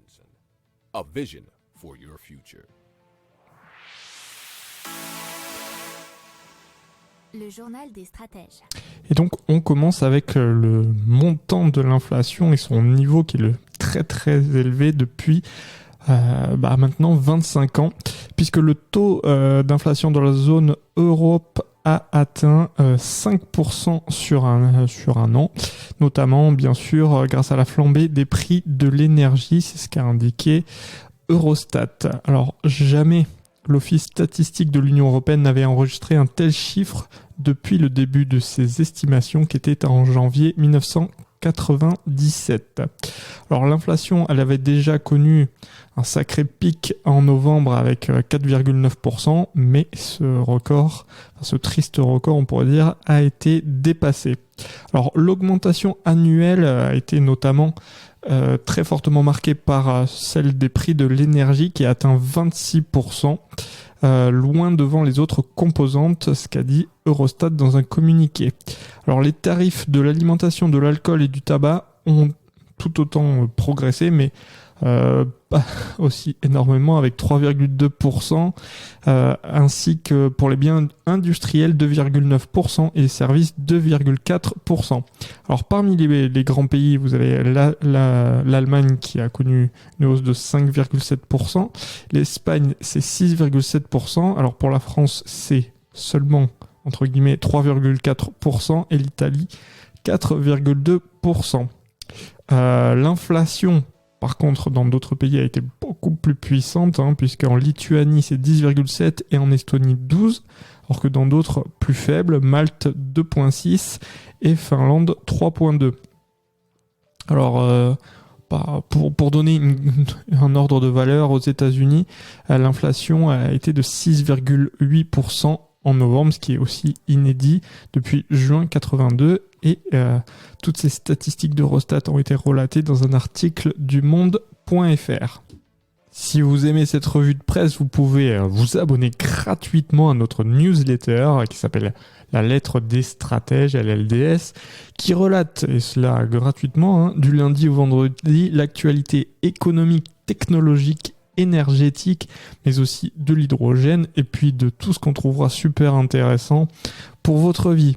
Christensen. A vision for your future. Le journal des stratèges. Et donc, on commence avec le montant de l'inflation et son niveau qui est le très très élevé depuis maintenant 25 ans, puisque le taux d'inflation dans la zone Europe a atteint 5% sur un an, notamment bien sûr grâce à la flambée des prix de l'énergie, c'est ce qu'a indiqué Eurostat. Alors jamais l'Office statistique de l'Union européenne n'avait enregistré un tel chiffre depuis le début de ses estimations qui était en janvier 1997. Alors l'inflation, elle avait déjà connu un sacré pic en novembre avec 4,9%, mais ce triste record, on pourrait dire, a été dépassé. Alors l'augmentation annuelle a été notamment très fortement marquée par celle des prix de l'énergie qui a atteint 26%, loin devant les autres composantes, ce qu'a dit Eurostat dans un communiqué. Alors les tarifs de l'alimentation, de l'alcool et du tabac ont tout autant progressé, mais pas aussi énormément avec 3,2%, ainsi que pour les biens industriels 2,9% et les services 2,4%. Alors parmi les grands pays, vous avez l'Allemagne qui a connu une hausse de 5,7%, l'Espagne c'est 6,7%, alors pour la France c'est seulement entre guillemets 3,4% et l'Italie 4,2%. L'inflation par contre, dans d'autres pays, a été beaucoup plus puissante, puisqu'en Lituanie, c'est 10,7 et en Estonie, 12, alors que dans d'autres plus faibles, Malte, 2,6 et Finlande, 3,2. Alors, pour donner un ordre de valeur, aux États-Unis, l'inflation a été de 6,8% en novembre, ce qui est aussi inédit depuis juin 82. Et toutes ces statistiques d'Eurostat ont été relatées dans un article du Monde.fr. Si vous aimez cette revue de presse, vous pouvez vous abonner gratuitement à notre newsletter qui s'appelle La Lettre des Stratèges, LLDS, qui relate, et cela gratuitement, du lundi au vendredi, l'actualité économique, technologique, énergétique, mais aussi de l'hydrogène, et puis de tout ce qu'on trouvera super intéressant pour votre vie.